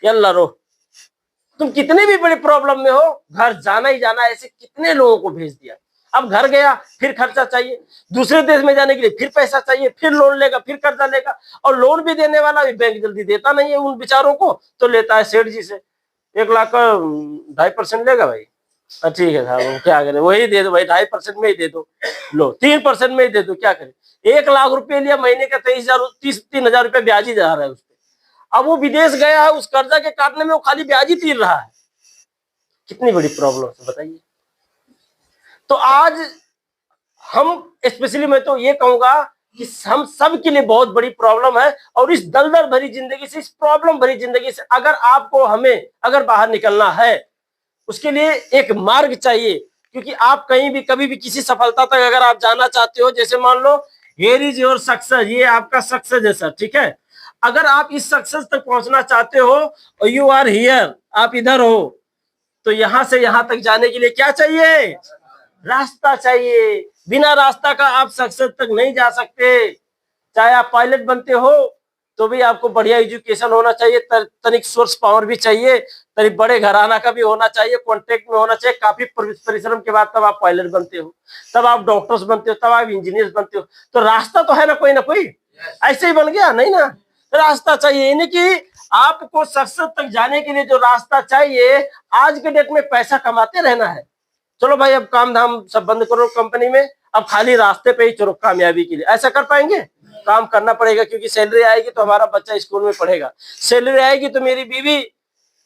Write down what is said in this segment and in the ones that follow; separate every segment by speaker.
Speaker 1: Yalla रो, तुम कितनी भी बड़ी प्रॉब्लम में हो, घर जाना ही जाना। ऐसे कितने लोगों को भेज दिया। अब घर गया फिर खर्चा चाहिए, दूसरे देश में जाने के लिए फिर पैसा चाहिए, फिर लोन लेगा, फिर कर्जा लेगा, और लोन भी देने वाला भी बैंक जल्दी देता नहीं है उन बेचारों को, तो लेता है सेठ जी से 1 लाख का 2.5% लेगा भाई। ठीक है साहब, क्या करें, वही दे दो भाई, 2.5% में ही दे दो, लो 3% में ही दे दो, क्या करें। 1 लाख रुपए लिया, महीने का 3,000 रुपए ब्याज ही जा रहा है उस पर। अब वो विदेश गया है, उस कर्जा के काटने में वो खाली ब्याज ही तीर रहा है। कितनी बड़ी प्रॉब्लम है बताइए। तो आज हम स्पेशली, मैं तो ये कहूंगा कि हम सब के लिए बहुत बड़ी प्रॉब्लम है, और इस दलदल भरी जिंदगी से, इस प्रॉब्लम भरी जिंदगी से अगर आपको, हमें अगर बाहर निकलना है, उसके लिए एक मार्ग चाहिए। क्योंकि आप कहीं भी कभी भी किसी सफलता तक अगर आप जाना चाहते हो, जैसे मान लो हियर इज योर सक्सेस, ये आपका सक्सेस है सर, ठीक है। अगर आप इस सक्सेस तक पहुंचना चाहते हो और यू आर हियर, आप इधर हो, तो यहां से यहां तक जाने के लिए क्या चाहिए, रास्ता चाहिए। बिना रास्ता का आप सक्सेस तक नहीं जा सकते। चाहे आप पायलट बनते हो तो भी आपको बढ़िया एजुकेशन होना चाहिए, तनिक सोर्स पावर भी चाहिए, तनिक बड़े घराना का भी होना चाहिए, कॉन्टेक्ट में होना चाहिए, काफी परिश्रम के बाद तब आप पायलट बनते हो, तब आप डॉक्टर्स बनते हो, तब आप इंजीनियर बनते हो। तो रास्ता तो है ना कोई, ऐसे ही बन गया नहीं ना, रास्ता चाहिए। यानी कि आपको सक्सेस तक जाने के लिए जो रास्ता चाहिए, आज के डेट में पैसा कमाते रहना है, चलो भाई अब काम धाम सब बंद करो कंपनी में, अब खाली रास्ते पे ही चलो कामयाबी के लिए, ऐसा कर पाएंगे? काम करना पड़ेगा, क्योंकि सैलरी आएगी तो हमारा बच्चा स्कूल में पढ़ेगा, सैलरी आएगी तो मेरी बीवी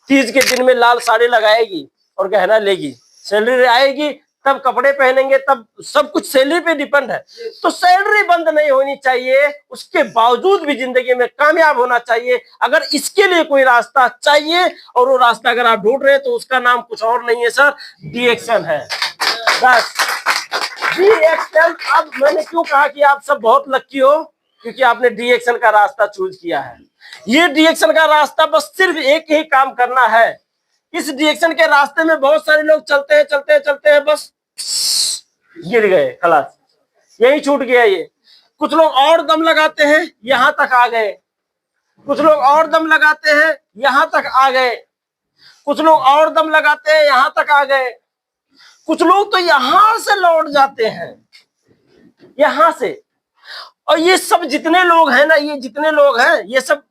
Speaker 1: तीज के दिन में लाल साड़ी लगाएगी और गहना लेगी, सैलरी आएगी तब कपड़े पहनेंगे, तब सब कुछ सैलरी पे डिपेंड है। तो सैलरी बंद नहीं होनी चाहिए, उसके बावजूद भी जिंदगी में कामयाब होना चाहिए। अगर इसके लिए कोई रास्ता चाहिए, और वो रास्ता अगर आप ढूंढ रहे हैं, तो उसका नाम कुछ और नहीं है सर, DXN है, बस DXN। अब मैंने क्यों कहा कि आप सब बहुत लकी हो, क्योंकि आपने DXN का रास्ता चूज किया है। ये DXN का रास्ता बस सिर्फ एक ही काम करना है। इस DXN के रास्ते में बहुत सारे लोग चलते हैं, बस गिर गए, खलास, यही छूट गया ये। कुछ लोग और दम लगाते हैं, यहां तक आ गए, कुछ लोग और दम लगाते हैं, यहां तक आ गए, कुछ लोग और दम लगाते हैं, यहां तक आ गए, कुछ लोग तो यहां से लौट जाते हैं, यहां से। और ये सब जितने लोग हैं ना, ये जितने लोग हैं, ये सब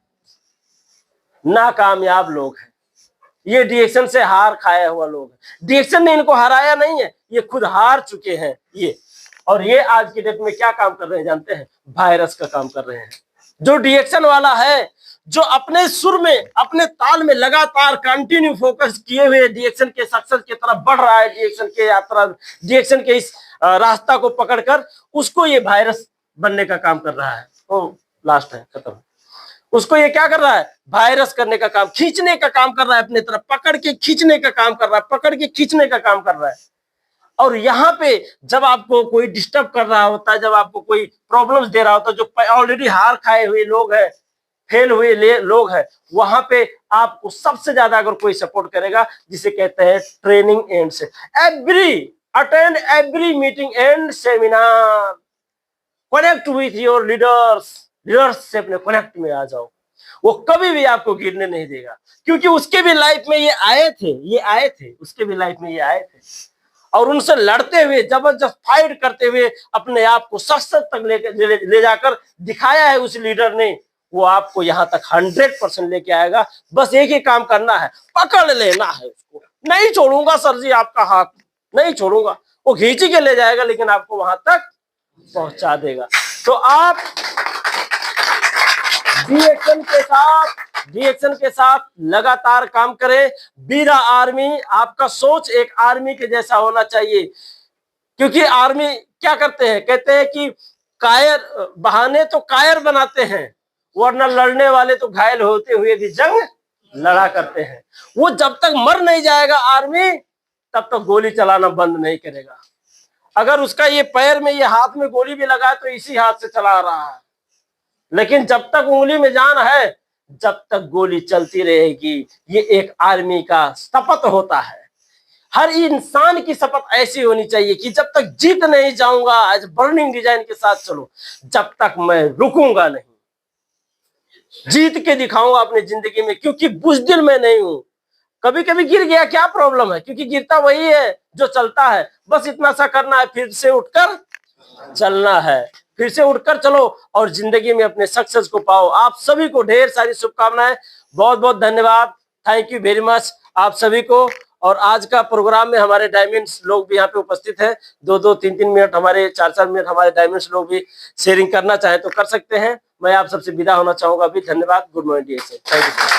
Speaker 1: नाकामयाब लोग हैं, ये DXN से हार खाया हुआ लोग हैं। DXN ने इनको हराया नहीं है, ये खुद हार चुके हैं ये। और ये आज के डेट में क्या काम कर रहे हैं जानते हैं? वायरस का काम कर रहे हैं। जो DXN वाला है, जो अपने सुर में, अपने ताल में लगातार कंटिन्यू फोकस किए हुए DXN के सक्सेस की तरफ बढ़ रहा है, DXN के यात्रा, DXN के इस रास्ता को पकड़कर, उसको ये वायरस बनने का काम कर रहा है। तो लास्ट है, खत्म। उसको ये क्या कर रहा है? वायरस करने का काम, खींचने का काम कर रहा है, अपने तरफ पकड़ के खींचने का काम कर रहा है, पकड़ के खींचने का काम कर रहा है। और यहाँ पे जब आपको कोई डिस्टर्ब कर रहा होता है, जब आपको कोई प्रॉब्लम्स दे रहा होता है, जो ऑलरेडी हार खाए हुए लोग हैं, फेल हुए लोग हैं, वहां पे आपको सबसे ज्यादा अगर कोई सपोर्ट करेगा, जिसे कहते हैं ट्रेनिंग एंड से attend every meeting and seminar, connect with your leaders से अपने कनेक्ट में आ जाओ, वो कभी भी आपको गिरने नहीं देगा। क्योंकि उसके भी लाइफ में ये आए थे, उसके भी लाइफ में ये आए थे, और उनसे लड़ते हुए, जबरदस्त फाइट करते हुए अपने आप को सक्सेस तक ले जाकर दिखाया है उस लीडर ने। वो आपको यहाँ तक 100% लेके आएगा। बस एक ही काम करना है, पकड़ लेना है उसको। नहीं छोड़ूंगा सर जी आपका हाथ, नहीं छोड़ूंगा, वो खींच के ले जाएगा, लेकिन आपको वहां तक पहुंचा देगा। तो आप DXN के साथ लगातार काम करें। बी द आर्मी, आपका सोच एक आर्मी के जैसा होना चाहिए। क्योंकि आर्मी क्या करते हैं? कहते हैं कि कायर बहाने तो कायर बनाते हैं, वरना लड़ने वाले तो घायल होते हुए भी जंग लड़ा करते हैं। वो जब तक मर नहीं जाएगा आर्मी, तब तक गोली चलाना बंद नहीं करेगा। अगर उसका ये पैर में, ये हाथ में गोली भी लगा तो इसी हाथ से चला रहा है, लेकिन जब तक उंगली में जान है, जब तक गोली चलती रहेगी। ये एक आर्मी का शपथ होता है। हर इंसान की शपथ ऐसी होनी चाहिए कि जब तक जीत नहीं जाऊंगा, एज बर्निंग डिजाइन के साथ चलो, जब तक मैं रुकूंगा नहीं। जीत के दिखाऊंगा अपनी जिंदगी में, क्योंकि बुज़दिल मैं नहीं हूं। कभी कभी गिर गया, क्या प्रॉब्लम है, क्योंकि गिरता वही है जो चलता है। बस इतना सा करना है, फिर से उठकर चलना है, फिर से उठकर चलो और जिंदगी में अपने सक्सेस को पाओ। आप सभी को ढेर सारी शुभकामनाएं, बहुत बहुत धन्यवाद, थैंक यू वेरी मच आप सभी को। और आज का प्रोग्राम में हमारे डायमंड्स लोग भी यहाँ पे उपस्थित हैं। 2-2, 3-3 मिनट हमारे, 4-4 मिनट हमारे डायमंड्स लोग भी शेयरिंग करना चाहें तो कर सकते हैं। मैं आप सबसे विदा होना चाहूंगा अभी। धन्यवाद, गुड मॉर्निंग, थैंक यू।